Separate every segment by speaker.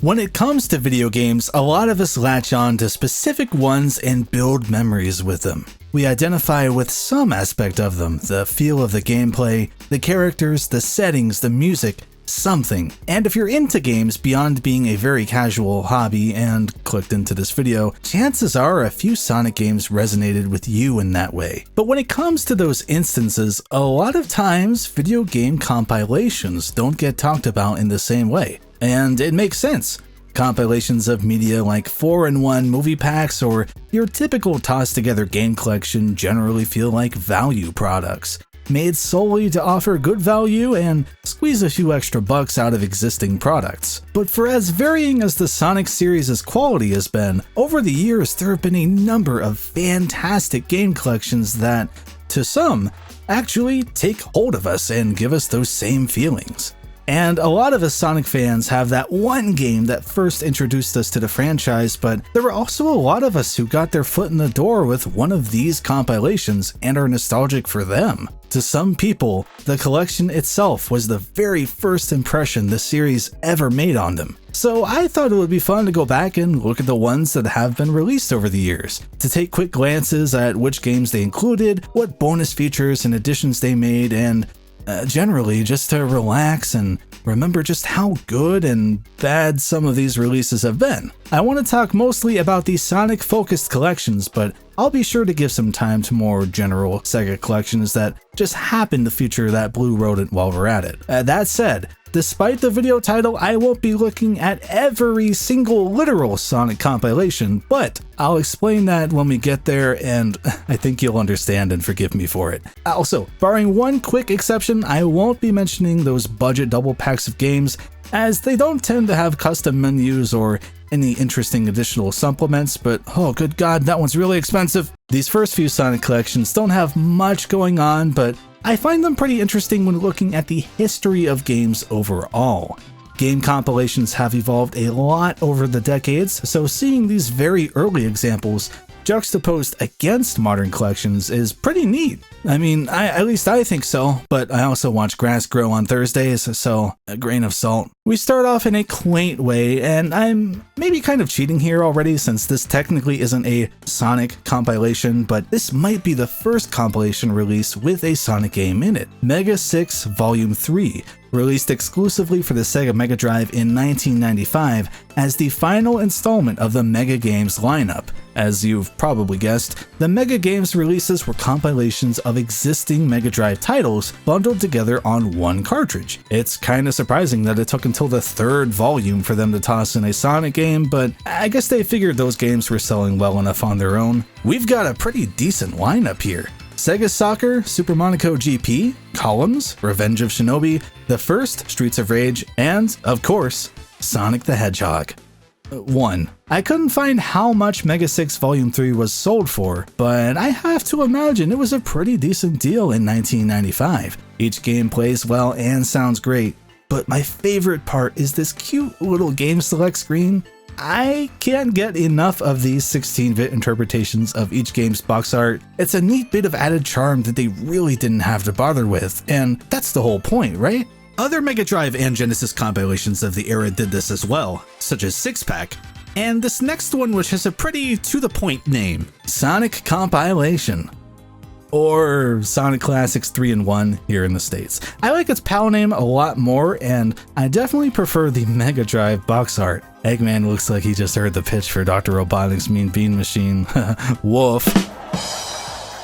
Speaker 1: When it comes to video games, a lot of us latch on to specific ones and build memories with them. We identify with some aspect of them, the feel of the gameplay, the characters, the settings, the music, something. And if you're into games beyond being a very casual hobby and clicked into this video, chances are a few Sonic games resonated with you in that way. But when it comes to those instances, a lot of times video game compilations don't get talked about in the same way. And it makes sense. Compilations of media like 4-in-1 movie packs or your typical tossed-together game collection generally feel like value products, made solely to offer good value and squeeze a few extra bucks out of existing products. But for as varying as the Sonic series' quality has been, over the years there have been a number of fantastic game collections that, to some, actually take hold of us and give us those same feelings. And a lot of us Sonic fans have that one game that first introduced us to the franchise, but there were also a lot of us who got their foot in the door with one of these compilations and are nostalgic for them. To some people, the collection itself was the very first impression the series ever made on them. So I thought it would be fun to go back and look at the ones that have been released over the years, to take quick glances at which games they included, what bonus features and additions they made, and generally just to relax and remember just how good and bad some of these releases have been. I want to talk mostly about these Sonic-focused collections, but I'll be sure to give some time to more general SEGA collections that just happen to feature that blue rodent while we're at it. That said, despite the video title, I won't be looking at every single literal Sonic compilation, but I'll explain that when we get there, and I think you'll understand and forgive me for it. Also, barring one quick exception, I won't be mentioning those budget double packs of games, as they don't tend to have custom menus or any interesting additional supplements, but oh good god, that one's really expensive. These first few Sonic collections don't have much going on, but I find them pretty interesting when looking at the history of games overall. Game compilations have evolved a lot over the decades, so seeing these very early examples juxtaposed against modern collections is pretty neat. I mean, at least I think so, but I also watch grass grow on Thursdays, so a grain of salt. We start off in a quaint way, and I'm maybe kind of cheating here already since this technically isn't a Sonic compilation, but this might be the first compilation release with a Sonic game in it. Mega 6 Volume 3, released exclusively for the Sega Mega Drive in 1995 as the final installment of the Mega Games lineup. As you've probably guessed, the Mega Games releases were compilations of existing Mega Drive titles bundled together on one cartridge. It's kinda surprising that it took until the third volume for them to toss in a Sonic game, but I guess they figured those games were selling well enough on their own. We've got a pretty decent lineup here. Sega Soccer, Super Monaco GP, Columns, Revenge of Shinobi, the first Streets of Rage, and, of course, Sonic the Hedgehog. 1. I couldn't find how much Mega 6 Volume 3 was sold for, but I have to imagine it was a pretty decent deal in 1995. Each game plays well and sounds great, but my favorite part is this cute little game select screen. I can't get enough of these 16-bit interpretations of each game's box art. It's a neat bit of added charm that they really didn't have to bother with, and that's the whole point, right? Other Mega Drive and Genesis compilations of the era did this as well, such as Six Pack, and this next one which has a pretty to-the-point name, Sonic Compilation. Or Sonic Classics 3-in-1 here in the States. I like its PAL name a lot more, and I definitely prefer the Mega Drive box art. Eggman looks like he just heard the pitch for Dr. Robotnik's Mean Bean Machine. Woof.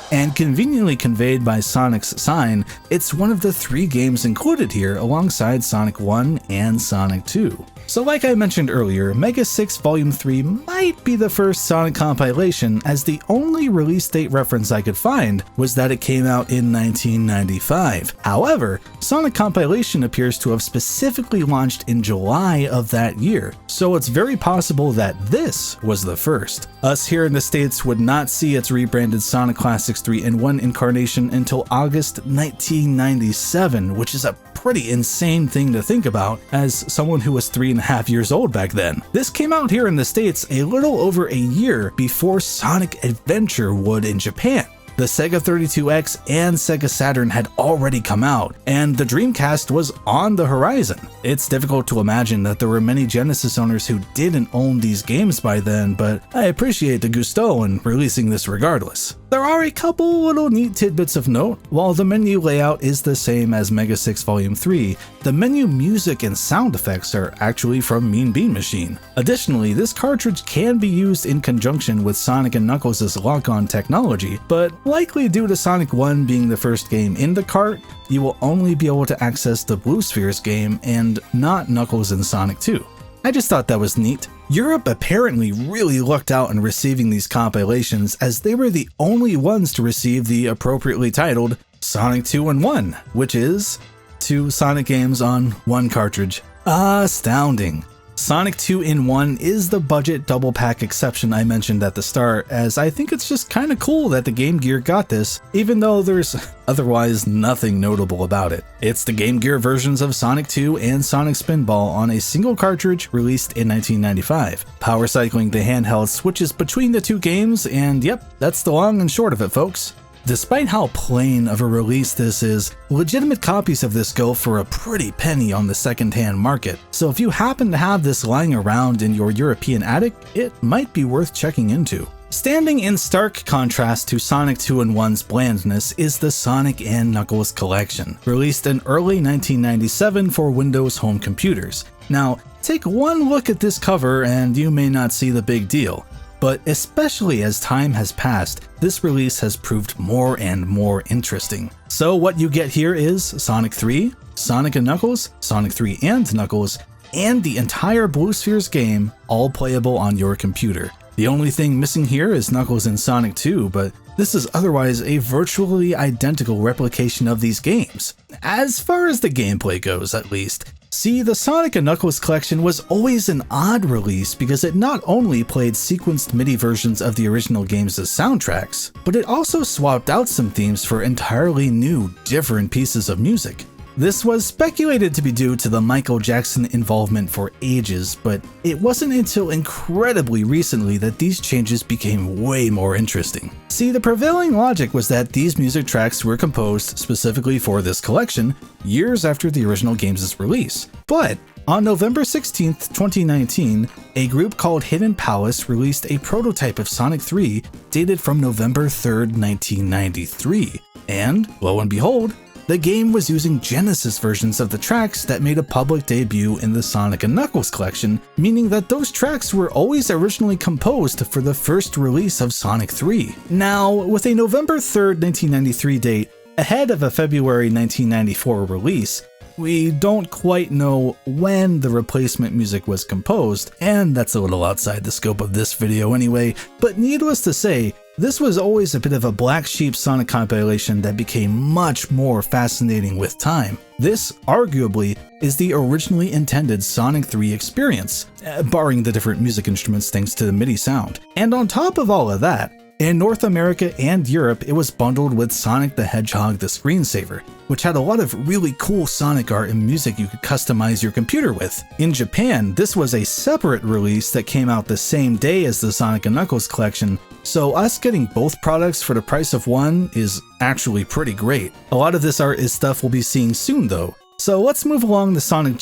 Speaker 1: And conveniently conveyed by Sonic's sign, it's one of the 3 games included here alongside Sonic 1 and Sonic 2. So like I mentioned earlier, Mega 6 Volume 3 might be the first Sonic compilation, as the only release date reference I could find was that it came out in 1995. However, Sonic Compilation appears to have specifically launched in July of that year, so it's very possible that this was the first. Us here in the States would not see its rebranded Sonic Classics 3-in-1 incarnation until August 1997, which is a pretty insane thing to think about as someone who was 3.5 years old back then. This came out here in the States a little over a year before Sonic Adventure would in Japan. The Sega 32X and Sega Saturn had already come out, and the Dreamcast was on the horizon. It's difficult to imagine that there were many Genesis owners who didn't own these games by then, but I appreciate the gusto in releasing this regardless. There are a couple little neat tidbits of note. While the menu layout is the same as Mega 6 Volume 3, the menu music and sound effects are actually from Mean Bean Machine. Additionally, this cartridge can be used in conjunction with Sonic & Knuckles' lock-on technology, but likely due to Sonic 1 being the first game in the cart, you will only be able to access the Blue Spheres game and not Knuckles and Sonic 2. I just thought that was neat. Europe apparently really lucked out in receiving these compilations, as they were the only ones to receive the appropriately titled Sonic 2 in 1, which is 2 Sonic games on 1 cartridge. Astounding. Sonic 2 in 1 is the budget double pack exception I mentioned at the start, as I think it's just kinda cool that the Game Gear got this, even though there's otherwise nothing notable about it. It's the Game Gear versions of Sonic 2 and Sonic Spinball on a single cartridge released in 1995. Power cycling the handheld switches between the 2 games, and yep, that's the long and short of it, folks. Despite how plain of a release this is, legitimate copies of this go for a pretty penny on the second-hand market, so if you happen to have this lying around in your European attic, it might be worth checking into. Standing in stark contrast to Sonic 2 in 1's blandness is the Sonic & Knuckles Collection, released in early 1997 for Windows home computers. Now, take one look at this cover and you may not see the big deal. But especially as time has passed, this release has proved more and more interesting. So what you get here is Sonic 3, Sonic & Knuckles, Sonic 3 and Knuckles, and the entire Blue Spheres game, all playable on your computer. The only thing missing here is Knuckles and Sonic 2, but this is otherwise a virtually identical replication of these games. As far as the gameplay goes, at least. See, the Sonic & Knuckles collection was always an odd release because it not only played sequenced MIDI versions of the original games as soundtracks, but it also swapped out some themes for entirely new, different pieces of music. This was speculated to be due to the Michael Jackson involvement for ages, but it wasn't until incredibly recently that these changes became way more interesting. See, the prevailing logic was that these music tracks were composed specifically for this collection years after the original game's release. But on November 16, 2019, a group called Hidden Palace released a prototype of Sonic 3 dated from November 3rd, 1993. And, lo and behold, the game was using Genesis versions of the tracks that made a public debut in the Sonic & Knuckles collection, meaning that those tracks were always originally composed for the first release of Sonic 3. Now, with a November 3rd, 1993 date ahead of a February 1994 release, we don't quite know when the replacement music was composed, and that's a little outside the scope of this video anyway, but needless to say, this was always a bit of a black sheep Sonic compilation that became much more fascinating with time. This, arguably, is the originally intended Sonic 3 experience, barring the different music instruments thanks to the MIDI sound. And on top of all of that, in North America and Europe, it was bundled with Sonic the Hedgehog the Screensaver, which had a lot of really cool Sonic art and music you could customize your computer with. In Japan, this was a separate release that came out the same day as the Sonic & Knuckles collection, so us getting both products for the price of one is actually pretty great. A lot of this art is stuff we'll be seeing soon though. So let's move along to Sonic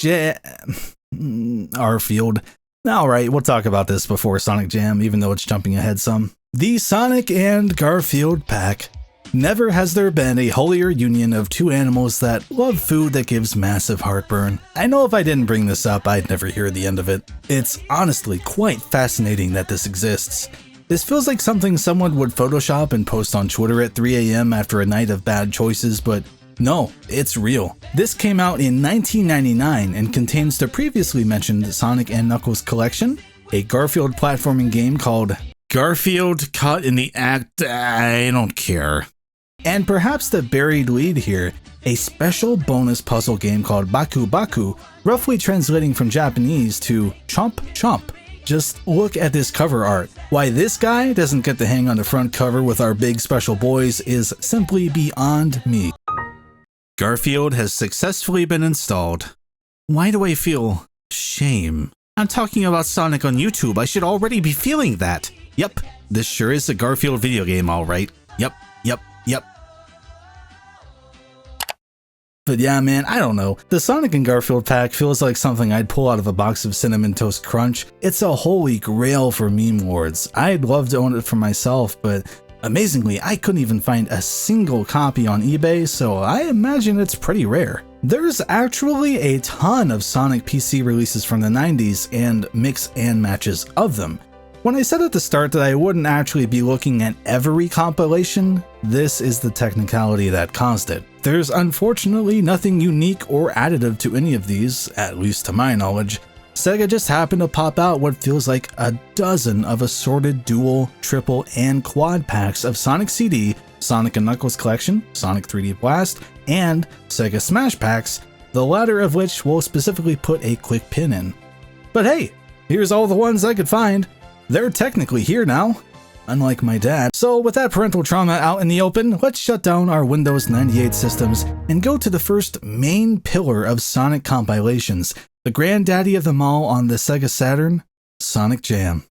Speaker 1: Garfield. Alright, we'll talk about this before Sonic Jam, even though it's jumping ahead some. The Sonic and Garfield pack. Never has there been a holier union of two animals that love food that gives massive heartburn. I know if I didn't bring this up, I'd never hear the end of it. It's honestly quite fascinating that this exists. This feels like something someone would Photoshop and post on Twitter at 3 AM after a night of bad choices, but no, it's real. This came out in 1999 and contains the previously mentioned Sonic & Knuckles collection, a Garfield platforming game called Garfield Caught in the Act, I don't care. And perhaps the buried lead here, a special bonus puzzle game called Baku Baku, roughly translating from Japanese to Chomp Chomp. Just look at this cover art. Why this guy doesn't get to hang on the front cover with our big special boys is simply beyond me. Garfield has successfully been installed. Why do I feel shame? I'm talking about Sonic on YouTube, I should already be feeling that. Yep, this sure is a Garfield video game, alright. Yep, Yep. But yeah, man, I don't know. The Sonic and Garfield pack feels like something I'd pull out of a box of Cinnamon Toast Crunch. It's a holy grail for meme lords. I'd love to own it for myself, but amazingly, I couldn't even find a single copy on eBay, so I imagine it's pretty rare. There's actually a ton of Sonic PC releases from the 90s and mix and matches of them. When I said at the start that I wouldn't actually be looking at every compilation, this is the technicality that caused it. There's unfortunately nothing unique or additive to any of these, at least to my knowledge. SEGA just happened to pop out what feels like a dozen of assorted dual, triple, and quad packs of Sonic CD, Sonic & Knuckles Collection, Sonic 3D Blast, and SEGA Smash packs, the latter of which we'll specifically put a quick pin in. But hey, here's all the ones I could find. They're technically here now, unlike my dad. So with that parental trauma out in the open, let's shut down our Windows 98 systems and go to the first main pillar of Sonic compilations, the granddaddy of them all on the Sega Saturn, Sonic Jam.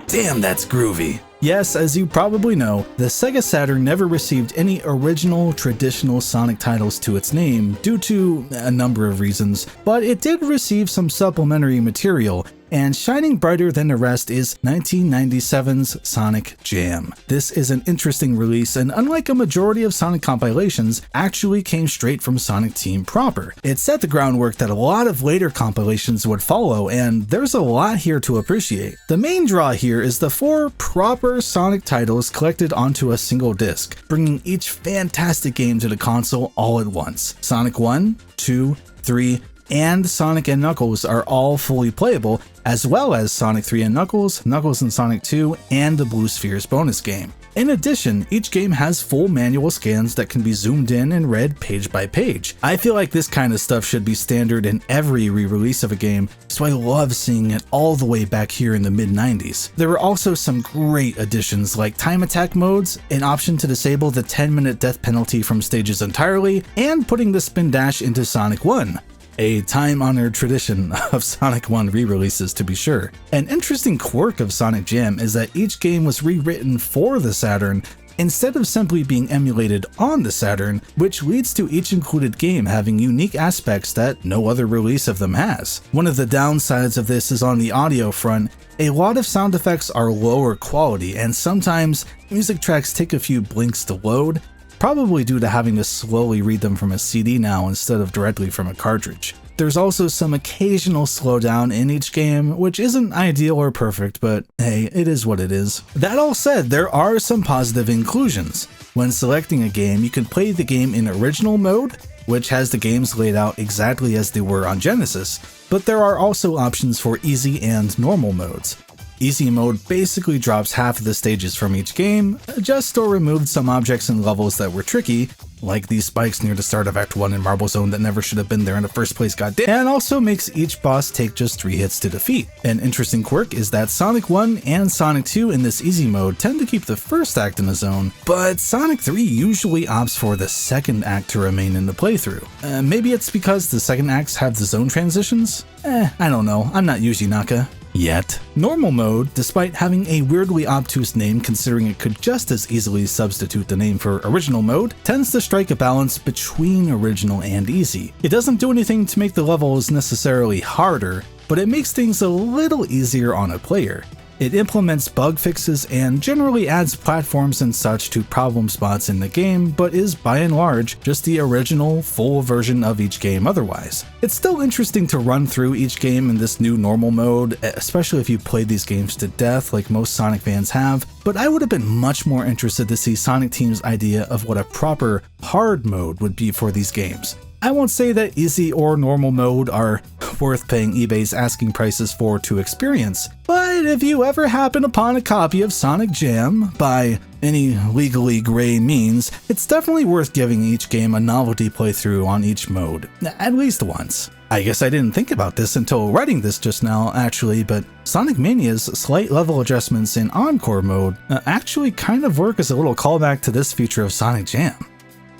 Speaker 1: Damn, that's groovy. Yes, as you probably know, the Sega Saturn never received any original traditional Sonic titles to its name due to a number of reasons, but it did receive some supplementary material, and shining brighter than the rest is 1997's Sonic Jam. This is an interesting release, and unlike a majority of Sonic compilations, actually came straight from Sonic Team proper. It set the groundwork that a lot of later compilations would follow, and there's a lot here to appreciate. The main draw here is the 4 proper Sonic titles collected onto a single disc, bringing each fantastic game to the console all at once. Sonic 1, 2, 3, and Sonic & Knuckles are all fully playable, as well as Sonic 3 and Knuckles, Knuckles and Sonic 2, and the Blue Spheres bonus game. In addition, each game has full manual scans that can be zoomed in and read page by page. I feel like this kind of stuff should be standard in every re-release of a game, so I love seeing it all the way back here in the mid-90s. There were also some great additions like time attack modes, an option to disable the 10-minute death penalty from stages entirely, and putting the spin dash into Sonic 1. A time-honored tradition of Sonic 1 re-releases, to be sure. An interesting quirk of Sonic Jam is that each game was rewritten for the Saturn instead of simply being emulated on the Saturn, which leads to each included game having unique aspects that no other release of them has. One of the downsides of this is on the audio front. A lot of sound effects are lower quality, and sometimes music tracks take a few blinks to load, probably due to having to slowly read them from a CD now instead of directly from a cartridge. There's also some occasional slowdown in each game, which isn't ideal or perfect, but hey, it is what it is. That all said, there are some positive inclusions. When selecting a game, you can play the game in original mode, which has the games laid out exactly as they were on Genesis, but there are also options for easy and normal modes. Easy mode basically drops half of the stages from each game, adjusts or removed some objects and levels that were tricky, like these spikes near the start of Act 1 in Marble Zone that never should have been there in the first place, goddamn, and also makes each boss take just 3 hits to defeat. An interesting quirk is that Sonic 1 and Sonic 2 in this easy mode tend to keep the first act in the zone, but Sonic 3 usually opts for the second act to remain in the playthrough. Maybe it's because the second acts have the zone transitions? I don't know, I'm not Yuji Naka. Yet. Normal mode, despite having a weirdly obtuse name considering it could just as easily substitute the name for original mode, tends to strike a balance between original and easy. It doesn't do anything to make the levels necessarily harder, but it makes things a little easier on a player. It implements bug fixes and generally adds platforms and such to problem spots in the game, but is by and large just the original, full version of each game otherwise. It's still interesting to run through each game in this new normal mode, especially if you played these games to death like most Sonic fans have, but I would have been much more interested to see Sonic Team's idea of what a proper hard mode would be for these games. I won't say that easy or normal mode are worth paying eBay's asking prices for to experience, but if you ever happen upon a copy of Sonic Jam by any legally gray means, it's definitely worth giving each game a novelty playthrough on each mode, at least once. I guess I didn't think about this until writing this just now, actually, but Sonic Mania's slight level adjustments in Encore mode actually kind of work as a little callback to this feature of Sonic Jam.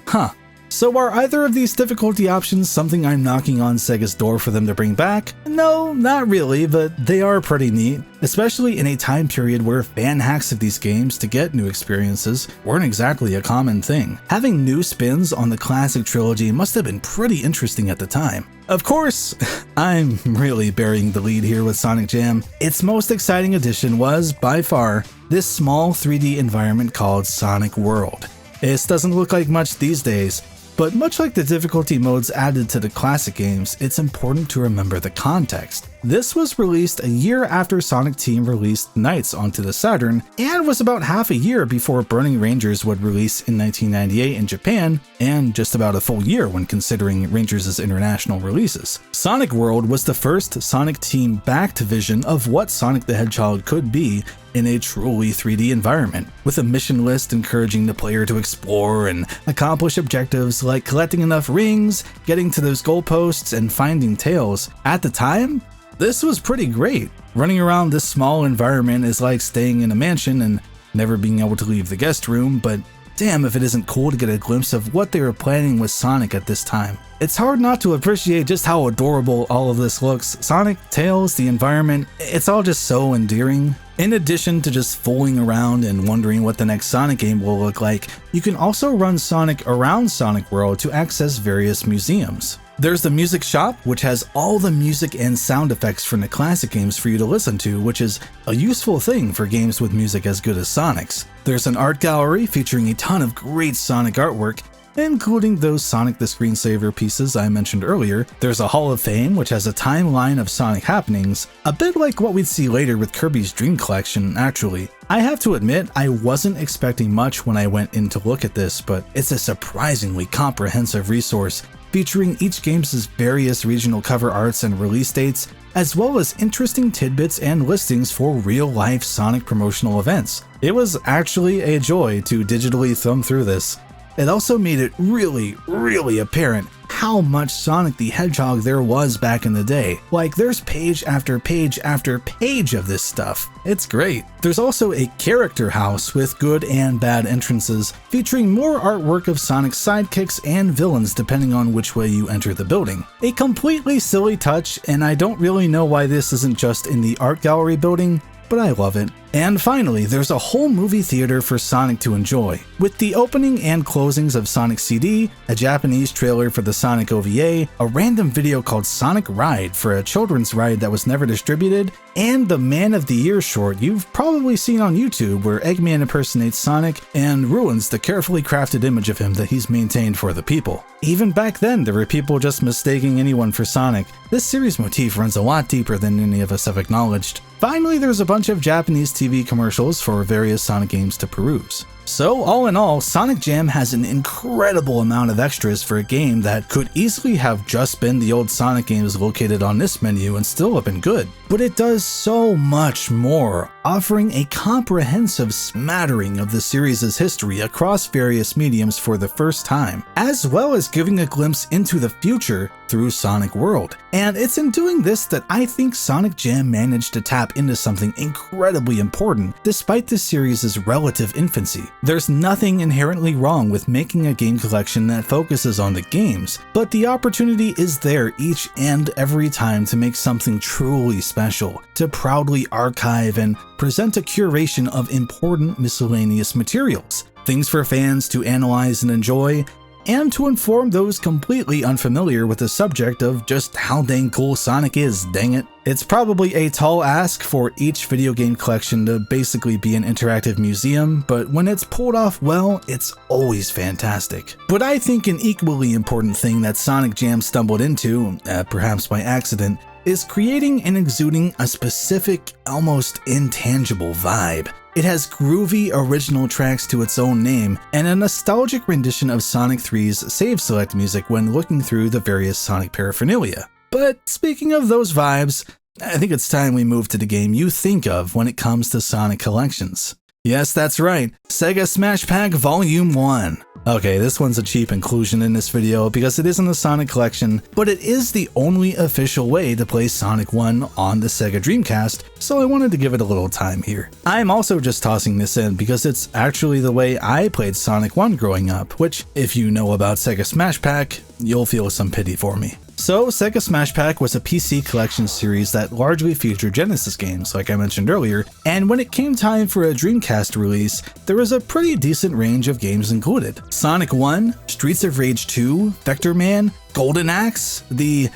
Speaker 1: Huh. So are either of these difficulty options something I'm knocking on Sega's door for them to bring back? No, not really, but they are pretty neat, especially in a time period where fan hacks of these games to get new experiences weren't exactly a common thing. Having new spins on the classic trilogy must have been pretty interesting at the time. Of course, I'm really burying the lead here with Sonic Jam. Its most exciting addition was, by far, this small 3D environment called Sonic World. This doesn't look like much these days, but much like the difficulty modes added to the classic games, it's important to remember the context. This was released a year after Sonic Team released Knights onto the Saturn, and was about half a year before Burning Rangers would release in 1998 in Japan, and just about a full year when considering Rangers' international releases. Sonic World was the first Sonic Team-backed vision of what Sonic the Hedgehog could be in a truly 3D environment, with a mission list encouraging the player to explore and accomplish objectives like collecting enough rings, getting to those goalposts, and finding Tails. At the time, this was pretty great. Running around this small environment is like staying in a mansion and never being able to leave the guest room, but damn if it isn't cool to get a glimpse of what they were planning with Sonic at this time. It's hard not to appreciate just how adorable all of this looks. Sonic, Tails, the environment, it's all just so endearing. In addition to just fooling around and wondering what the next Sonic game will look like, you can also run Sonic around Sonic World to access various museums. There's the music shop, which has all the music and sound effects from the classic games for you to listen to, which is a useful thing for games with music as good as Sonic's. There's an art gallery featuring a ton of great Sonic artwork, including those Sonic the Screensaver pieces I mentioned earlier. There's a Hall of Fame, which has a timeline of Sonic happenings, a bit like what we'd see later with Kirby's Dream Collection, actually. I have to admit, I wasn't expecting much when I went in to look at this, but it's a surprisingly comprehensive resource, featuring each game's various regional cover arts and release dates, as well as interesting tidbits and listings for real-life Sonic promotional events. It was actually a joy to digitally thumb through this. It also made it really apparent how much Sonic the Hedgehog there was back in the day. Like, there's page after page after page of this stuff. It's great. There's also a character house with good and bad entrances, featuring more artwork of Sonic's sidekicks and villains depending on which way you enter the building. A completely silly touch, and I don't really know why this isn't just in the art gallery building, but I love it. And finally, there's a whole movie theater for Sonic to enjoy, with the opening and closings of Sonic CD, a Japanese trailer for the Sonic OVA, a random video called Sonic Ride for a children's ride that was never distributed, and the Man of the Year short you've probably seen on YouTube where Eggman impersonates Sonic and ruins the carefully crafted image of him that he's maintained for the people. Even back then, there were people just mistaking anyone for Sonic. This series motif runs a lot deeper than any of us have acknowledged. Finally, there's a bunch of Japanese TV commercials for various Sonic games to peruse. So, all in all, Sonic Jam has an incredible amount of extras for a game that could easily have just been the old Sonic games located on this menu and still have been good. But it does so much more, offering a comprehensive smattering of the series' history across various mediums for the first time, as well as giving a glimpse into the future through Sonic World. And it's in doing this that I think Sonic Jam managed to tap into something incredibly important despite the series' relative infancy. There's nothing inherently wrong with making a game collection that focuses on the games, but the opportunity is there each and every time to make something truly special, to proudly archive and present a curation of important miscellaneous materials, things for fans to analyze and enjoy, and to inform those completely unfamiliar with the subject of just how dang cool Sonic is, dang it. It's probably a tall ask for each video game collection to basically be an interactive museum, but when it's pulled off well, it's always fantastic. But I think an equally important thing that Sonic Jam stumbled into, perhaps by accident, is creating and exuding a specific, almost intangible vibe. It has groovy original tracks to its own name, and a nostalgic rendition of Sonic 3's save select music when looking through the various Sonic paraphernalia. But speaking of those vibes, I think it's time we move to the game you think of when it comes to Sonic collections. Yes, that's right, SEGA Smash Pack Volume 1. Okay, this one's a cheap inclusion in this video because it isn't a Sonic collection, but it is the only official way to play Sonic 1 on the Sega Dreamcast, so I wanted to give it a little time here. I'm also just tossing this in because it's actually the way I played Sonic 1 growing up, which, if you know about SEGA Smash Pack, you'll feel some pity for me. So, SEGA Smash Pack was a PC collection series that largely featured Genesis games, like I mentioned earlier, and when it came time for a Dreamcast release, there was a pretty decent range of games included. Sonic 1, Streets of Rage 2, Vector Man, Golden Axe, the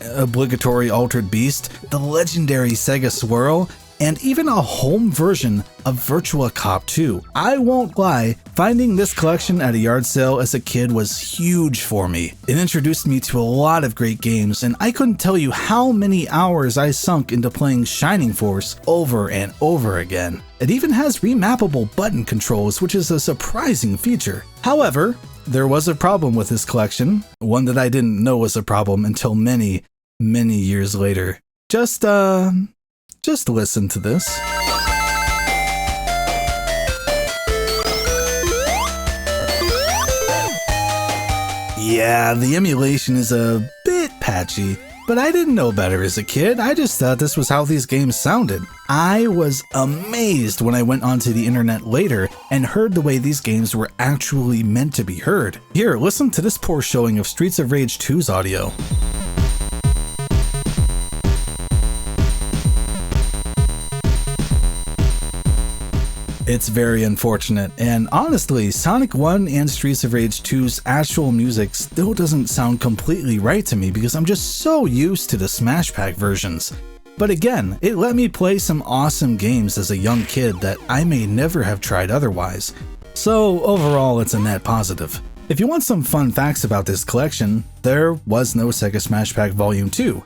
Speaker 1: obligatory Altered Beast, the legendary Sega Swirl, and even a home version of Virtua Cop 2. I won't lie, finding this collection at a yard sale as a kid was huge for me. It introduced me to a lot of great games, and I couldn't tell you how many hours I sunk into playing Shining Force over and over again. It even has remappable button controls, which is a surprising feature. However, there was a problem with this collection, one that I didn't know was a problem until many, many years later. Just listen to this. Yeah, the emulation is a bit patchy, but I didn't know better as a kid. I just thought this was how these games sounded. I was amazed when I went onto the internet later and heard the way these games were actually meant to be heard. Here, listen to this poor showing of Streets of Rage 2's audio. It's very unfortunate, and honestly, Sonic 1 and Streets of Rage 2's actual music still doesn't sound completely right to me because I'm just so used to the Smash Pack versions. But again, it let me play some awesome games as a young kid that I may never have tried otherwise. So overall, it's a net positive. If you want some fun facts about this collection, there was no SEGA Smash Pack Volume 2.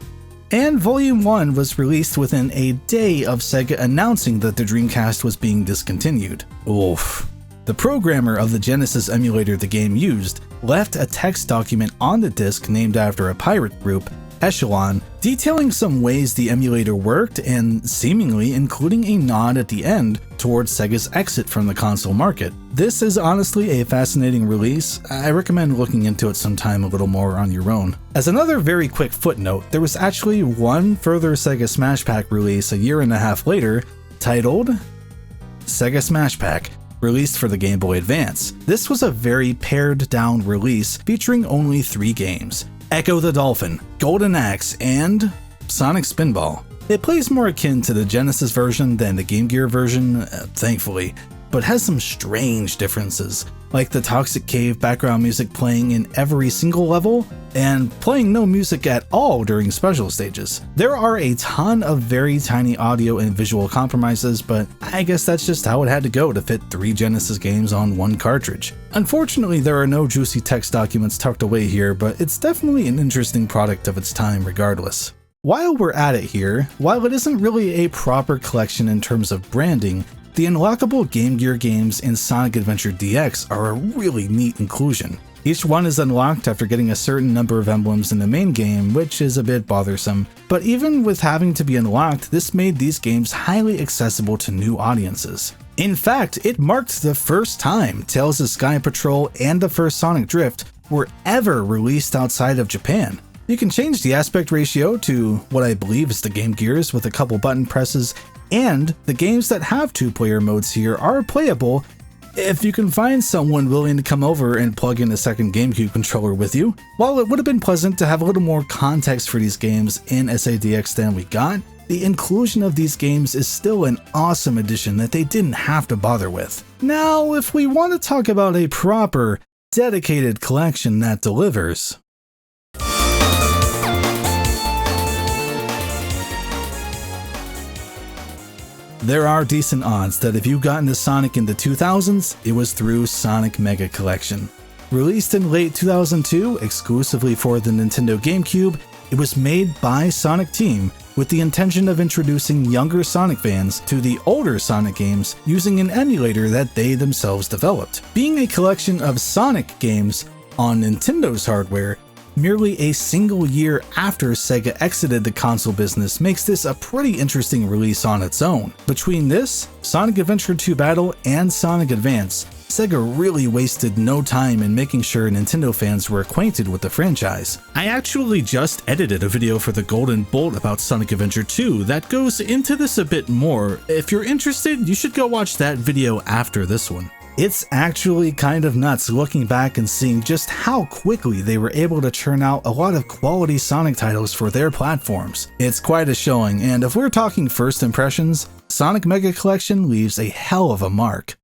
Speaker 1: And Volume 1 was released within a day of Sega announcing that the Dreamcast was being discontinued. Oof. The programmer of the Genesis emulator the game used left a text document on the disc named after a pirate group, Echelon, detailing some ways the emulator worked and seemingly including a nod at the end towards Sega's exit from the console market. This is honestly a fascinating release. I recommend looking into it sometime a little more on your own. As another very quick footnote, there was actually one further Sega Smash Pack release a year and a half later, titled SEGA Smash Pack, released for the Game Boy Advance. This was a very pared down release featuring only 3 games: Echo the Dolphin, Golden Axe, and Sonic Spinball. It plays more akin to the Genesis version than the Game Gear version, thankfully, but has some strange differences, like the Toxic Cave background music playing in every single level, and playing no music at all during special stages. There are a ton of very tiny audio and visual compromises, but I guess that's just how it had to go to fit 3 Genesis games on 1 cartridge. Unfortunately, there are no juicy text documents tucked away here, but it's definitely an interesting product of its time regardless. While we're at it here, while it isn't really a proper collection in terms of branding, the unlockable Game Gear games in Sonic Adventure DX are a really neat inclusion. Each one is unlocked after getting a certain number of emblems in the main game, which is a bit bothersome, but even with having to be unlocked, this made these games highly accessible to new audiences. In fact, it marked the first time Tales of Sky Patrol and the first Sonic Drift were ever released outside of Japan. You can change the aspect ratio to what I believe is the Game Gears with a couple button presses, and the games that have 2-player modes here are playable if you can find someone willing to come over and plug in a second GameCube controller with you. While it would have been pleasant to have a little more context for these games in SADX than we got, the inclusion of these games is still an awesome addition that they didn't have to bother with. Now, if we want to talk about a proper, dedicated collection that delivers, there are decent odds that if you got into Sonic in the 2000s, it was through Sonic Mega Collection. Released in late 2002 exclusively for the Nintendo GameCube, It was made by Sonic Team with the intention of introducing younger Sonic fans to the older Sonic games using an emulator that they themselves developed. Being a collection of Sonic games on Nintendo's hardware, merely a single year after Sega exited the console business makes this a pretty interesting release on its own. Between this, Sonic Adventure 2 Battle, and Sonic Advance, Sega really wasted no time in making sure Nintendo fans were acquainted with the franchise. I actually just edited a video for the Golden Bolt about Sonic Adventure 2 that goes into this a bit more. If you're interested, you should go watch that video after this one. It's actually kind of nuts looking back and seeing just how quickly they were able to churn out a lot of quality Sonic titles for their platforms. It's quite a showing, and if we're talking first impressions, Sonic Mega Collection leaves a hell of a mark.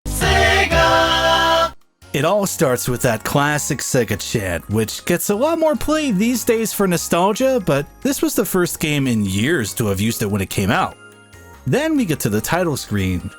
Speaker 1: SEGA! It all starts with that classic Sega chant, which gets a lot more play these days for nostalgia, but this was the first game in years to have used it when it came out. Then we get to the title screen.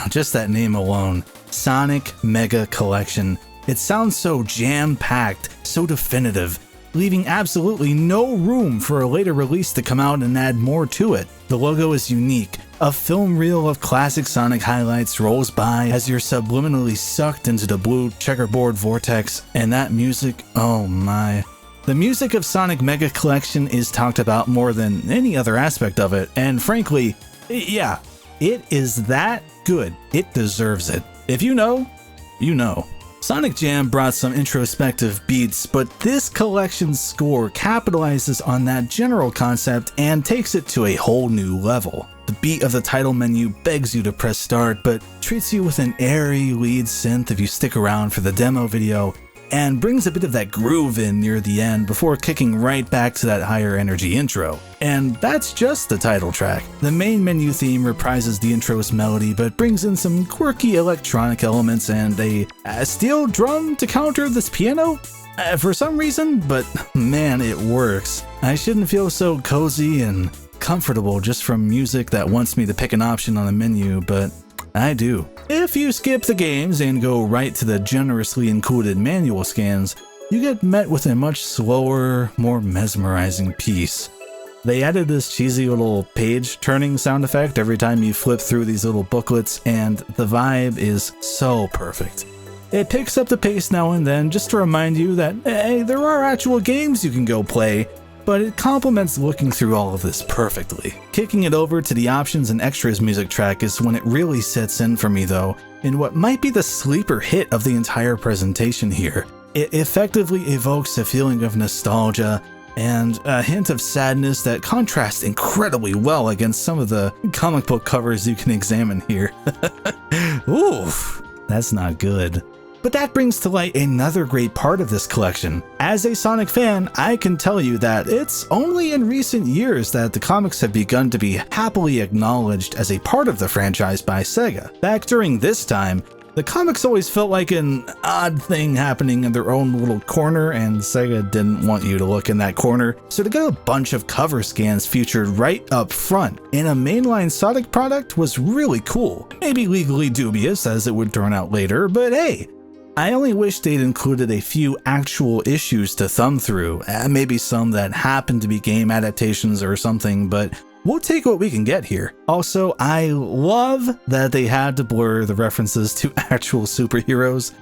Speaker 1: Just that name alone, Sonic Mega Collection. It sounds so jam-packed, so definitive, leaving absolutely no room for a later release to come out and add more to it. The logo is unique. A film reel of classic Sonic highlights rolls by as you're subliminally sucked into the blue checkerboard vortex, and that music, oh my. The music of Sonic Mega Collection is talked about more than any other aspect of it, and frankly, yeah, it is that good. It deserves it. If you know, you know. Sonic Jam brought some introspective beats, but this collection's score capitalizes on that general concept and takes it to a whole new level. The beat of the title menu begs you to press start, but treats you with an airy lead synth if you stick around for the demo video, and brings a bit of that groove in near the end before kicking right back to that higher energy intro. And that's just the title track. The main menu theme reprises the intro's melody, but brings in some quirky electronic elements and a steel drum to counter this piano? For some reason, but man, it works. I shouldn't feel so cozy and comfortable just from music that wants me to pick an option on a menu, but I do. If you skip the games and go right to the generously included manual scans, you get met with a much slower, more mesmerizing piece. They added this cheesy little page-turning sound effect every time you flip through these little booklets, and the vibe is so perfect. It picks up the pace now and then just to remind you that, hey, there are actual games you can go play, but it complements looking through all of this perfectly. Kicking it over to the options and extras music track is when it really sets in for me though, in what might be the sleeper hit of the entire presentation here. It effectively evokes a feeling of nostalgia and a hint of sadness that contrasts incredibly well against some of the comic book covers you can examine here. Oof, that's not good. But that brings to light another great part of this collection. As a Sonic fan, I can tell you that it's only in recent years that the comics have begun to be happily acknowledged as a part of the franchise by Sega. Back during this time, the comics always felt like an odd thing happening in their own little corner, and Sega didn't want you to look in that corner, so to get a bunch of cover scans featured right up front in a mainline Sonic product was really cool. Maybe legally dubious as it would turn out later, but hey, I only wish they'd included a few actual issues to thumb through, maybe some that happen to be game adaptations or something, but we'll take what we can get here. Also, I love that they had to blur the references to actual superheroes.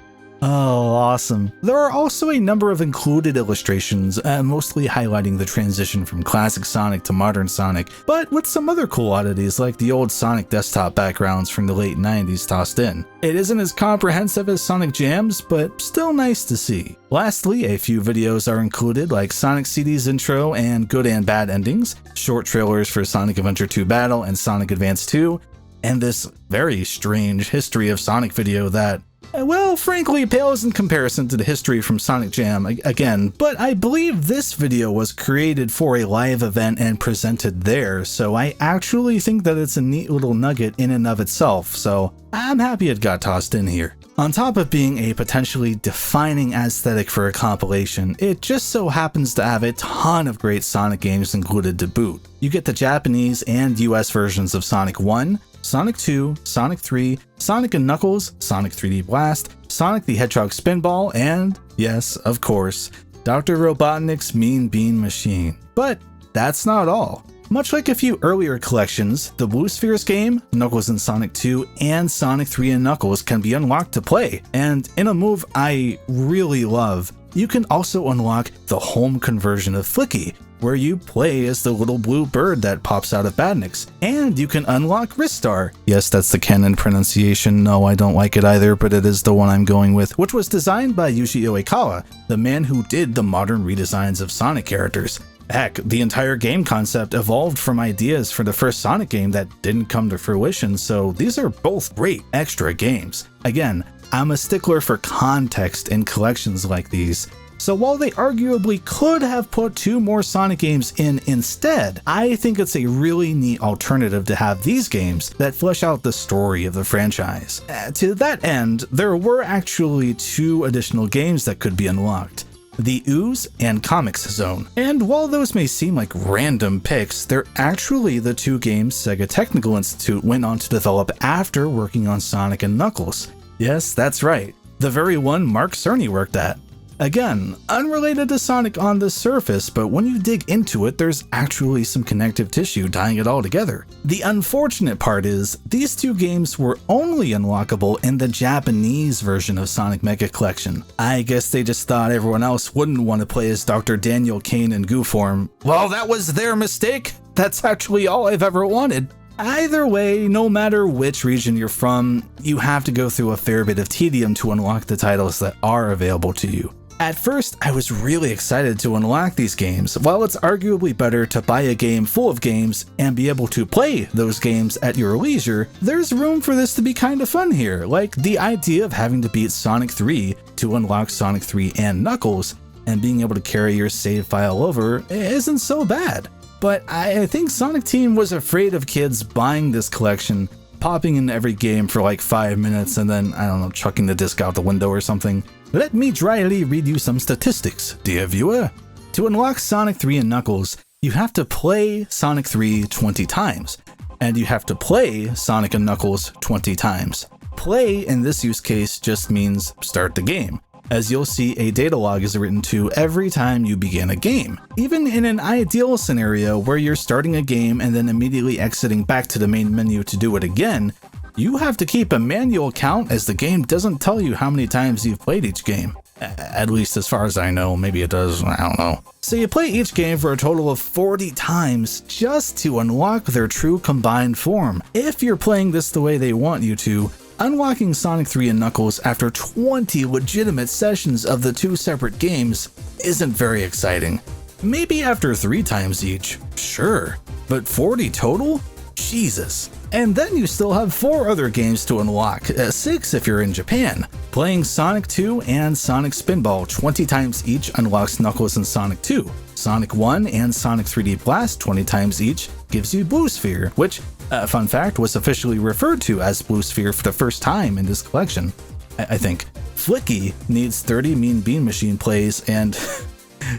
Speaker 1: Oh, awesome. There are also a number of included illustrations, mostly highlighting the transition from classic Sonic to modern Sonic, but with some other cool oddities like the old Sonic desktop backgrounds from the late 90s tossed in. It isn't as comprehensive as Sonic Jams, but still nice to see. Lastly, a few videos are included like Sonic CD's intro and good and bad endings, short trailers for Sonic Adventure 2 Battle and Sonic Advance 2, and this very strange history of Sonic video that, well, frankly, pales in comparison to the history from Sonic Jam again, but I believe this video was created for a live event and presented there, so I actually think that it's a neat little nugget in and of itself, so I'm happy it got tossed in here. On top of being a potentially defining aesthetic for a compilation, it just so happens to have a ton of great Sonic games included to boot. You get the Japanese and US versions of Sonic 1, Sonic 2, Sonic 3, Sonic & Knuckles, Sonic 3D Blast, Sonic the Hedgehog Spinball, and, yes, of course, Dr. Robotnik's Mean Bean Machine. But that's not all. Much like a few earlier collections, the Blue Spheres game, Knuckles and Sonic 2, and Sonic 3 and Knuckles can be unlocked to play, and in a move I really love, you can also unlock the home conversion of Flicky, where you play as the little blue bird that pops out of Badniks, and you can unlock Ristar. Yes, that's the canon pronunciation. No, I don't like it either, but it is the one I'm going with, which was designed by Yuji Uekawa, the man who did the modern redesigns of Sonic characters. Heck, the entire game concept evolved from ideas for the first Sonic game that didn't come to fruition, so these are both great extra games. Again, I'm a stickler for context in collections like these, so while they arguably could have put 2 more Sonic games in instead, I think it's a really neat alternative to have these games that flesh out the story of the franchise. To that end, there were actually 2 additional games that could be unlocked: the Ooze and Comics Zone. And while those may seem like random picks, they're actually the 2 games Sega Technical Institute went on to develop after working on Sonic and Knuckles. Yes, that's right, the very one Mark Cerny worked at. Again, unrelated to Sonic on the surface, but when you dig into it, there's actually some connective tissue tying it all together. The unfortunate part is, these 2 games were only unlockable in the Japanese version of Sonic Mega Collection. I guess they just thought everyone else wouldn't want to play as Dr. Daniel Kane in goo form. Well, that was their mistake. That's actually all I've ever wanted. Either way, no matter which region you're from, you have to go through a fair bit of tedium to unlock the titles that are available to you. At first, I was really excited to unlock these games. While it's arguably better to buy a game full of games and be able to play those games at your leisure, there's room for this to be kind of fun here, like the idea of having to beat Sonic 3 to unlock Sonic 3 and Knuckles, and being able to carry your save file over isn't so bad. But I think Sonic Team was afraid of kids buying this collection, popping in every game for like 5 minutes, and then, I don't know, chucking the disc out the window or something. Let me dryly read you some statistics, dear viewer. To unlock Sonic 3 and Knuckles, you have to play Sonic 3 20 times, and you have to play Sonic and Knuckles 20 times. Play in this use case just means start the game, as you'll see a data log is written to every time you begin a game. Even in an ideal scenario where you're starting a game and then immediately exiting back to the main menu to do it again, you have to keep a manual count, as the game doesn't tell you how many times you've played each game. At least as far as I know, maybe it does, I don't know. So you play each game for a total of 40 times just to unlock their true combined form. If you're playing this the way they want you to, unlocking Sonic 3 and Knuckles after 20 legitimate sessions of the 2 separate games isn't very exciting. Maybe after 3 times each, sure, but 40 total? Jesus. And then you still have 4 other games to unlock, 6 if you're in Japan. Playing Sonic 2 and Sonic Spinball 20 times each unlocks Knuckles and Sonic 2. Sonic 1 and Sonic 3D Blast 20 times each gives you Blue Sphere, which, fun fact, was officially referred to as Blue Sphere for the first time in this collection, I think. Flicky needs 30 Mean Bean Machine plays, and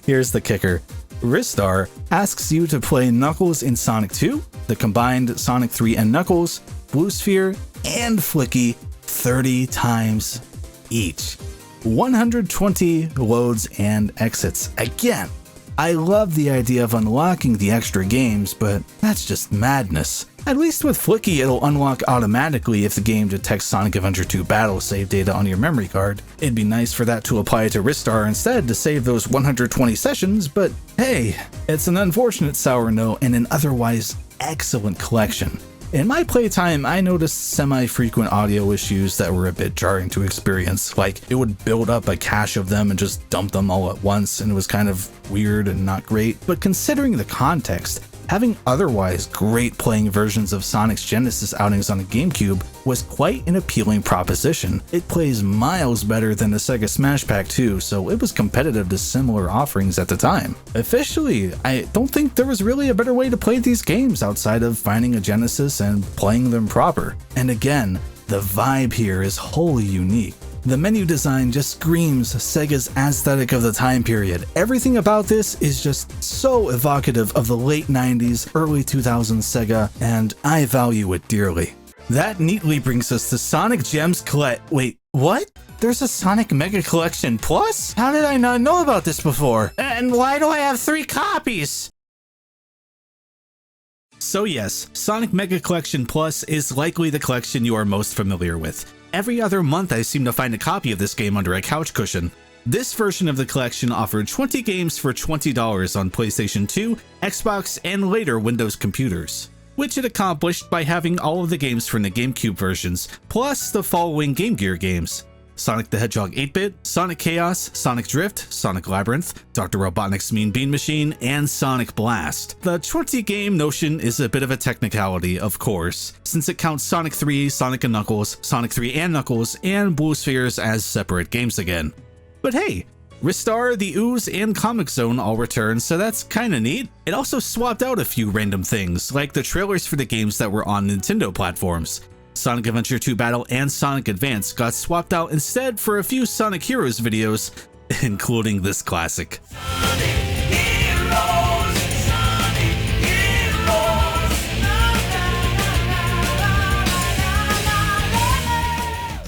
Speaker 1: here's the kicker. Ristar asks you to play Knuckles in Sonic 2, the combined Sonic 3 and Knuckles, Blue Sphere, and Flicky 30 times each. 120 loads and exits. Again, I love the idea of unlocking the extra games, but that's just madness. At least with Flicky, it'll unlock automatically if the game detects Sonic Adventure 2 battle save data on your memory card. It'd be nice for that to apply to Ristar instead to save those 120 sessions, but hey, it's an unfortunate sour note in an otherwise excellent collection. In my playtime, I noticed semi-frequent audio issues that were a bit jarring to experience, like it would build up a cache of them and just dump them all at once, and it was kind of weird and not great. But considering the context, having otherwise great playing versions of Sonic's Genesis outings on the GameCube was quite an appealing proposition. It plays miles better than the Sega Smash Pack 2, so it was competitive to similar offerings at the time. Officially, I don't think there was really a better way to play these games outside of finding a Genesis and playing them proper. And again, the vibe here is wholly unique. The menu design just screams Sega's aesthetic of the time period. Everything about this is just so evocative of the late 90s, early 2000s Sega, and I value it dearly. That neatly brings us to Sonic Gems Collect. Wait, what? There's a Sonic Mega Collection Plus? How did I not know about this before? And why do I have 3 copies? So yes, Sonic Mega Collection Plus is likely the collection you are most familiar with. Every other month I seem to find a copy of this game under a couch cushion. This version of the collection offered 20 games for $20 on PlayStation 2, Xbox, and later Windows computers, which it accomplished by having all of the games from the GameCube versions, plus the following Game Gear games: Sonic the Hedgehog 8-bit, Sonic Chaos, Sonic Drift, Sonic Labyrinth, Dr. Robotnik's Mean Bean Machine, and Sonic Blast. The 20-game notion is a bit of a technicality, of course, since it counts Sonic 3, Sonic and Knuckles, Sonic 3 and Knuckles, and Blue Spheres as separate games again. But hey, Ristar, the Ooze, and Comic Zone all returned, so that's kinda neat. It also swapped out a few random things, like the trailers for the games that were on Nintendo platforms. Sonic Adventure 2 Battle and Sonic Advance got swapped out instead for a few Sonic Heroes videos, including this classic.
Speaker 2: Sonic Heroes, Sonic Heroes, la, la, la, la, la, la.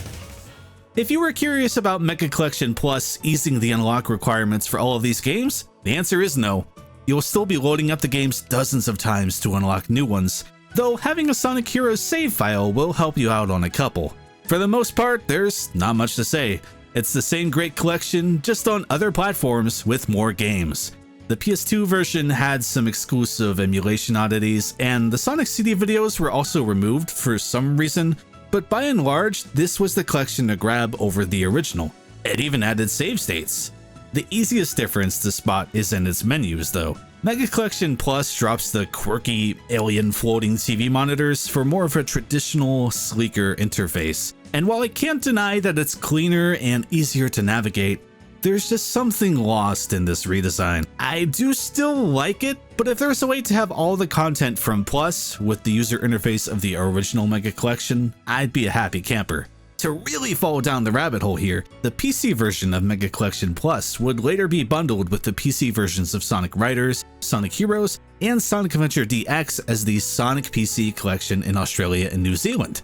Speaker 1: If you were curious about Mega Collection Plus easing the unlock requirements for all of these games, the answer is no. You'll still be loading up the games dozens of times to unlock new ones, though having a Sonic Heroes save file will help you out on a couple. For the most part, there's not much to say. It's the same great collection, just on other platforms with more games. The PS2 version had some exclusive emulation oddities, and the Sonic CD videos were also removed for some reason, but by and large, this was the collection to grab over the original. It even added save states. The easiest difference to spot is in its menus though. Mega Collection Plus drops the quirky alien floating TV monitors for more of a traditional, sleeker interface. And while I can't deny that it's cleaner and easier to navigate, there's just something lost in this redesign. I do still like it, but if there's a way to have all the content from Plus with the user interface of the original Mega Collection, I'd be a happy camper. To really fall down the rabbit hole here, the PC version of Mega Collection Plus would later be bundled with the PC versions of Sonic Riders, Sonic Heroes, and Sonic Adventure DX as the Sonic PC Collection in Australia and New Zealand.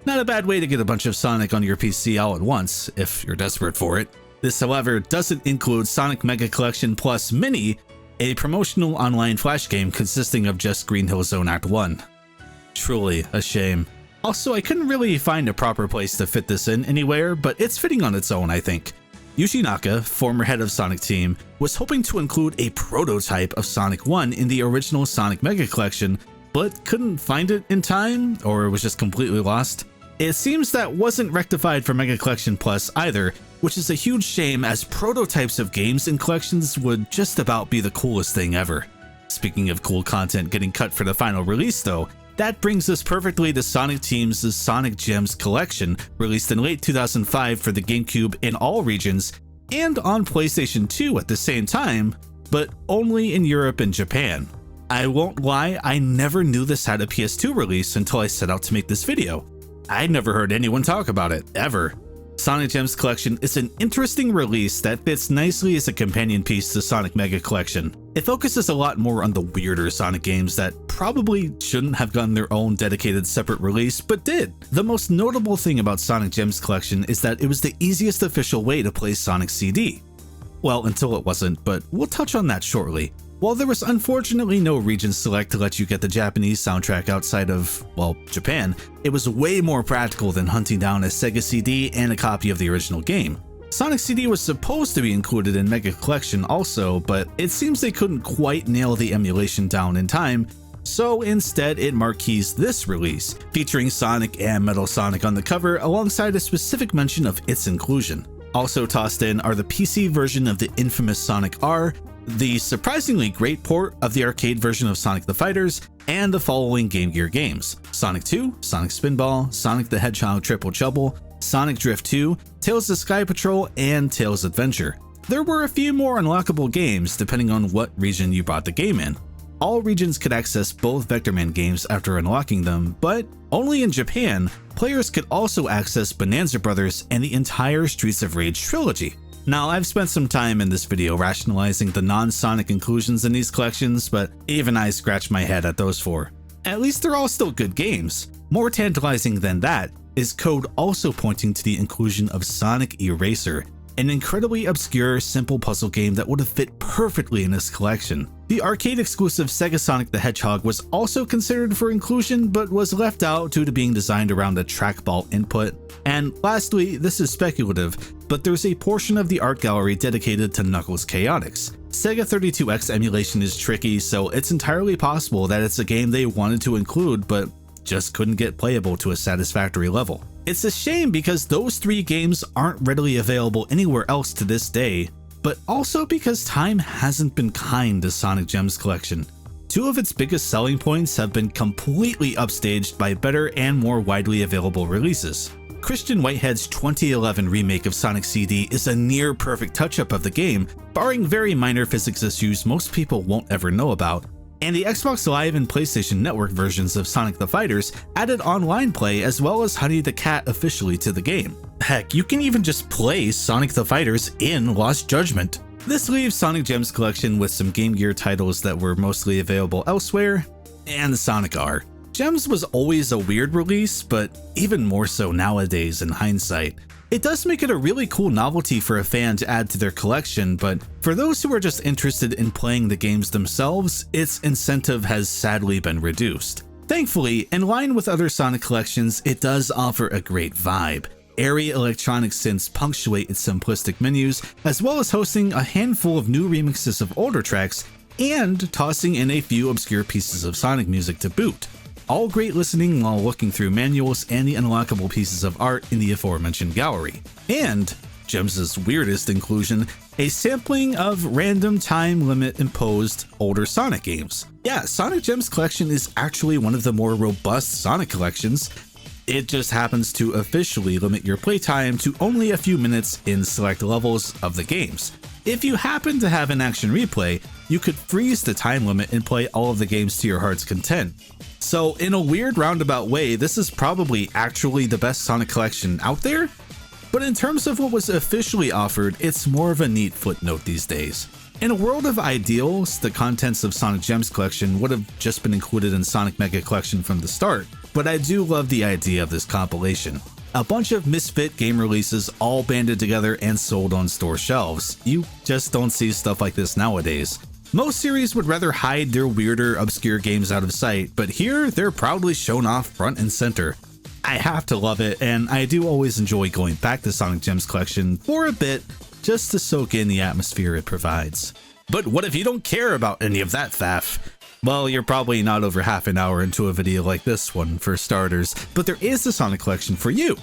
Speaker 1: Not a bad way to get a bunch of Sonic on your PC all at once, if you're desperate for it. This, however, doesn't include Sonic Mega Collection Plus Mini, a promotional online flash game consisting of just Green Hill Zone Act 1. Truly a shame. Also, I couldn't really find a proper place to fit this in anywhere, but it's fitting on its own, I think. Yuji Naka, former head of Sonic Team, was hoping to include a prototype of Sonic 1 in the original Sonic Mega Collection, but couldn't find it in time, or was just completely lost. It seems that wasn't rectified for Mega Collection Plus either, which is a huge shame as prototypes of games and collections would just about be the coolest thing ever. Speaking of cool content getting cut for the final release though, that brings us perfectly to Sonic Team's Sonic Gems collection, released in late 2005 for the GameCube in all regions, and on PlayStation 2 at the same time, but only in Europe and Japan. I won't lie, I never knew this had a PS2 release until I set out to make this video. I'd never heard anyone talk about it, ever. Sonic Gems Collection is an interesting release that fits nicely as a companion piece to Sonic Mega Collection. It focuses a lot more on the weirder Sonic games that probably shouldn't have gotten their own dedicated separate release, but did. The most notable thing about Sonic Gems Collection is that it was the easiest official way to play Sonic CD. Well, until it wasn't, but we'll touch on that shortly. While there was unfortunately no region select to let you get the Japanese soundtrack outside of, well, Japan, it was way more practical than hunting down a SEGA CD and a copy of the original game. Sonic CD was supposed to be included in Mega Collection also, but it seems they couldn't quite nail the emulation down in time, so instead it marquees this release, featuring Sonic and Metal Sonic on the cover alongside a specific mention of its inclusion. Also tossed in are the PC version of the infamous Sonic R, the surprisingly great port of the arcade version of Sonic the Fighters, and the following Game Gear games: Sonic 2, Sonic Spinball, Sonic the Hedgehog Triple Trouble, Sonic Drift 2, Tails of Sky Patrol, and Tails Adventure. There were a few more unlockable games depending on what region you bought the game in. All regions could access both Vectorman games after unlocking them, but only in Japan, players could also access Bonanza Brothers and the entire Streets of Rage trilogy. Now, I've spent some time in this video rationalizing the non-Sonic inclusions in these collections, but even I scratch my head at those four. At least they're all still good games. More tantalizing than that is code also pointing to the inclusion of Sonic Eraser, an incredibly obscure, simple puzzle game that would have fit perfectly in this collection. The arcade-exclusive SEGA Sonic the Hedgehog was also considered for inclusion, but was left out due to being designed around a trackball input. And lastly, this is speculative, but there's a portion of the art gallery dedicated to Knuckles Chaotix. Sega 32X emulation is tricky, so it's entirely possible that it's a game they wanted to include, but just couldn't get playable to a satisfactory level. It's a shame because those 3 games aren't readily available anywhere else to this day, but also because time hasn't been kind to Sonic Gems collection. 2 of its biggest selling points have been completely upstaged by better and more widely available releases. Christian Whitehead's 2011 remake of Sonic CD is a near perfect touch-up of the game, barring very minor physics issues most people won't ever know about. And the Xbox Live and PlayStation Network versions of Sonic the Fighters added online play as well as Honey the Cat officially to the game. Heck, you can even just play Sonic the Fighters in Lost Judgment. This leaves Sonic Gems collection with some Game Gear titles that were mostly available elsewhere, and Sonic R. Gems was always a weird release, but even more so nowadays in hindsight. It does make it a really cool novelty for a fan to add to their collection, but for those who are just interested in playing the games themselves, its incentive has sadly been reduced. Thankfully, in line with other Sonic collections, it does offer a great vibe. Airy electronic synths punctuate its simplistic menus, as well as hosting a handful of new remixes of older tracks and tossing in a few obscure pieces of Sonic music to boot. All great listening while looking through manuals and the unlockable pieces of art in the aforementioned gallery. And, Gems' weirdest inclusion, a sampling of random time limit imposed older Sonic games. Yeah, Sonic Gems collection is actually one of the more robust Sonic collections. It just happens to officially limit your playtime to only a few minutes in select levels of the games. If you happen to have an action replay, you could freeze the time limit and play all of the games to your heart's content. So in a weird roundabout way, this is probably actually the best Sonic collection out there, but in terms of what was officially offered, it's more of a neat footnote these days. In a world of ideals, the contents of Sonic Gems collection would have just been included in Sonic Mega Collection from the start, but I do love the idea of this compilation. A bunch of misfit game releases all banded together and sold on store shelves. You just don't see stuff like this nowadays. Most series would rather hide their weirder, obscure games out of sight, but here they're proudly shown off front and center. I have to love it, and I do always enjoy going back to Sonic Gems collection for a bit just to soak in the atmosphere it provides. But what if you don't care about any of that faff? Well, you're probably not over half an hour into a video like this one for starters, but there is a Sonic collection for you.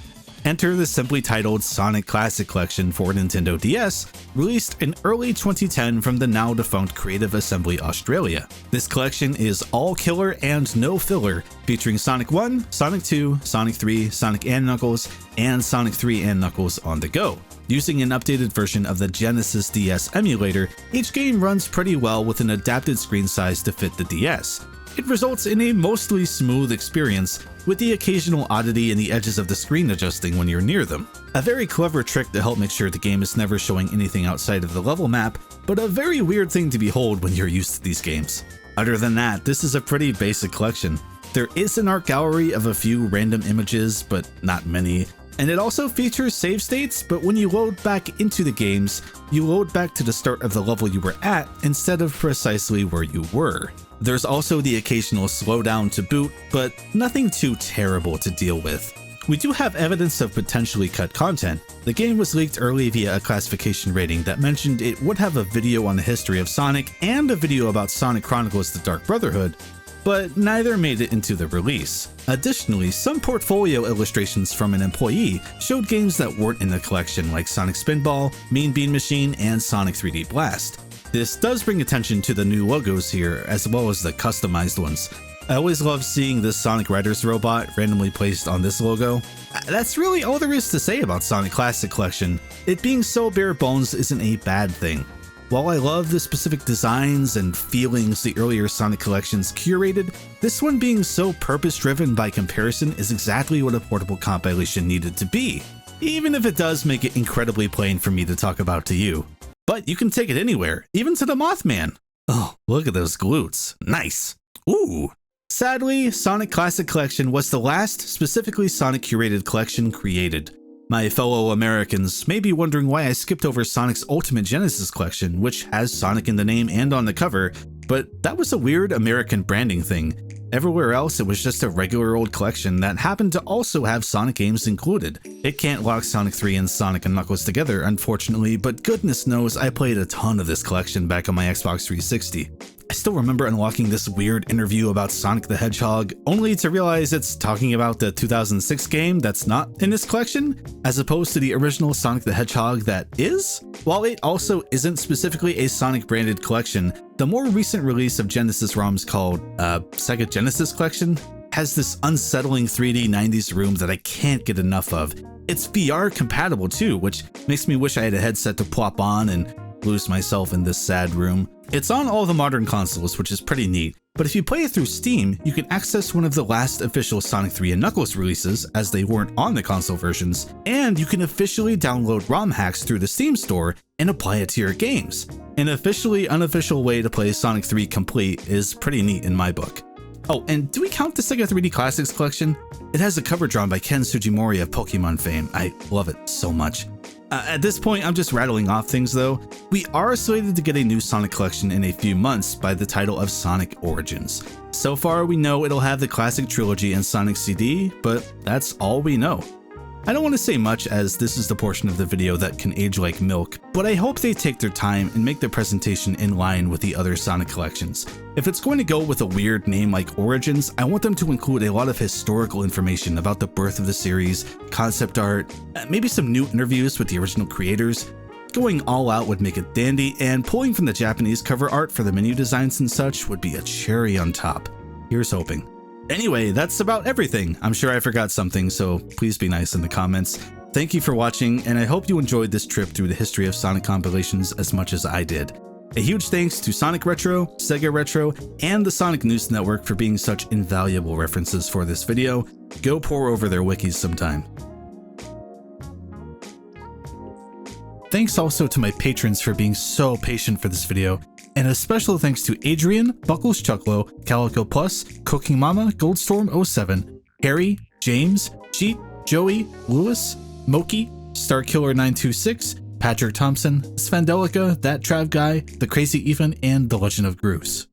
Speaker 1: Enter the simply titled Sonic Classic Collection for Nintendo DS, released in early 2010 from the now defunct Creative Assembly Australia. This collection is all killer and no filler, featuring Sonic 1, Sonic 2, Sonic 3, Sonic and Knuckles, and Sonic 3 and Knuckles on the go. Using an updated version of the Genesis DS emulator, each game runs pretty well with an adapted screen size to fit the DS. It results in a mostly smooth experience, with the occasional oddity in the edges of the screen adjusting when you're near them. A very clever trick to help make sure the game is never showing anything outside of the level map, but a very weird thing to behold when you're used to these games. Other than that, this is a pretty basic collection. There is an art gallery of a few random images, but not many, and it also features save states, but when you load back into the games, you load back to the start of the level you were at instead of precisely where you were. There's also the occasional slowdown to boot, but nothing too terrible to deal with. We do have evidence of potentially cut content. The game was leaked early via a classification rating that mentioned it would have a video on the history of Sonic and a video about Sonic Chronicles: The Dark Brotherhood, but neither made it into the release. Additionally, some portfolio illustrations from an employee showed games that weren't in the collection like Sonic Spinball, Mean Bean Machine, and Sonic 3D Blast. This does bring attention to the new logos here, as well as the customized ones. I always love seeing this Sonic Riders robot randomly placed on this logo. That's really all there is to say about Sonic Classic Collection. It being so bare bones isn't a bad thing. While I love the specific designs and feelings the earlier Sonic collections curated, this one being so purpose-driven by comparison is exactly what a portable compilation needed to be, even if it does make it incredibly plain for me to talk about to you. But you can take it anywhere, even to the Mothman. Oh, look at those glutes. Nice. Ooh. Sadly, Sonic Classic Collection was the last specifically Sonic curated collection created. My fellow Americans may be wondering why I skipped over Sonic's Ultimate Genesis Collection, which has Sonic in the name and on the cover, but that was a weird American branding thing. Everywhere else, it was just a regular old collection that happened to also have Sonic games included. It can't lock Sonic 3 and Sonic & Knuckles together, unfortunately, but goodness knows I played a ton of this collection back on my Xbox 360. I still remember unlocking this weird interview about Sonic the Hedgehog, only to realize it's talking about the 2006 game that's not in this collection, as opposed to the original Sonic the Hedgehog that is? While it also isn't specifically a Sonic branded collection, the more recent release of Genesis ROMs called SEGA Genesis Collection has this unsettling 3D 90s room that I can't get enough of. It's VR compatible too, which makes me wish I had a headset to plop on and lose myself in this sad room. It's on all the modern consoles, which is pretty neat, but if you play it through Steam, you can access one of the last official Sonic 3 and Knuckles releases, as they weren't on the console versions, and you can officially download ROM hacks through the Steam store and apply it to your games. An officially unofficial way to play Sonic 3 complete is pretty neat in my book. Oh, and do we count the SEGA 3D Classics collection? It has a cover drawn by Ken Sugimori of Pokemon fame. I love it so much. At this point, I'm just rattling off things though. We are slated to get a new Sonic collection in a few months by the title of Sonic Origins. So far, we know it'll have the classic trilogy and Sonic CD, but that's all we know. I don't want to say much as this is the portion of the video that can age like milk, but I hope they take their time and make their presentation in line with the other Sonic collections. If it's going to go with a weird name like Origins, I want them to include a lot of historical information about the birth of the series, concept art, maybe some new interviews with the original creators. Going all out would make it dandy, and pulling from the Japanese cover art for the menu designs and such would be a cherry on top. Here's hoping. Anyway, that's about everything. I'm sure I forgot something, so please be nice in the comments. Thank you for watching, and I hope you enjoyed this trip through the history of Sonic compilations as much as I did. A huge thanks to Sonic Retro, SEGA Retro, and the Sonic News Network for being such invaluable references for this video. Go pour over their wikis sometime. Thanks also to my patrons for being so patient for this video. And a special thanks to Adrian, Buckles Chucklo, Calico Plus, Cooking Mama, Goldstorm07, Harry, James, Cheat, Joey, Lewis, Moki, Starkiller926, Patrick Thompson, Svendelica, That Trav Guy, The Crazy Ethan, and The Legend of Groose.